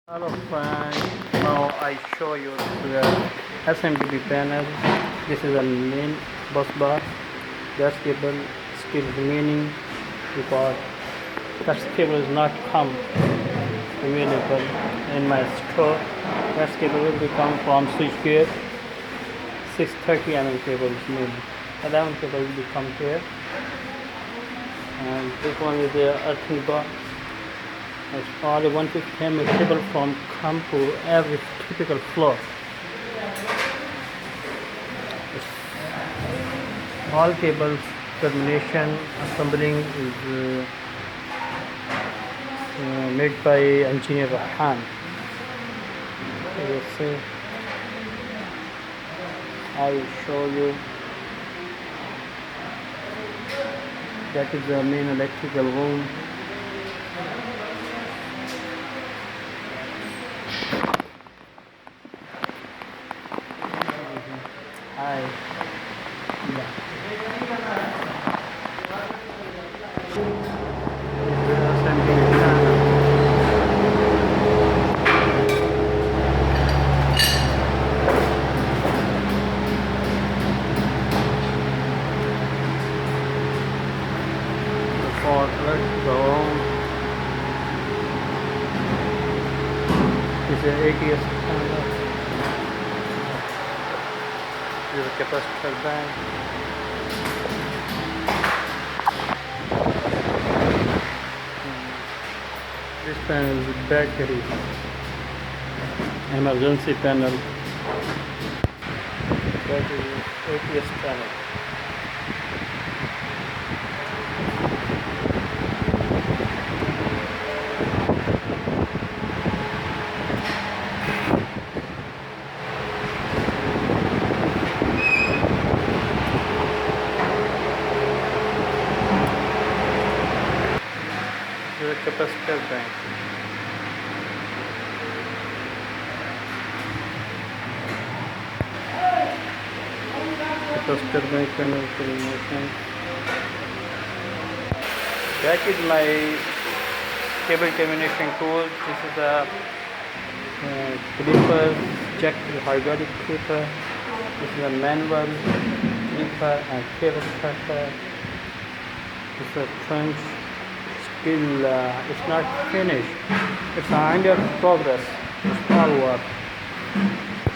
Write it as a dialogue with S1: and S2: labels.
S1: Hello friends, now I show you the SMDB panel. This is the main bus bar. That cable still remaining because that cable is not come available in my store. That cable will become from switchgear. 630 mm cable is remaining. 11 cable will become here, and this one is the earthing bar. It's only 150 mm cable from come to every typical floor. All cables termination assembling is made by engineer Rahan. You see, I will show you. That is the main electrical room. Hi. Yeah. Let's go. This is an ATS panel. This is a capacitor bank. This panel is battery. Emergency panel. Battery ATS panel. This is a capacitor bank. Capacitor bank panel termination. That is my cable termination tool. This is a clipper, check the hydraulic clipper. This is a manual clipper and cable cutter. This is a trench. Still, it's not finished. It's under progress. It's all work.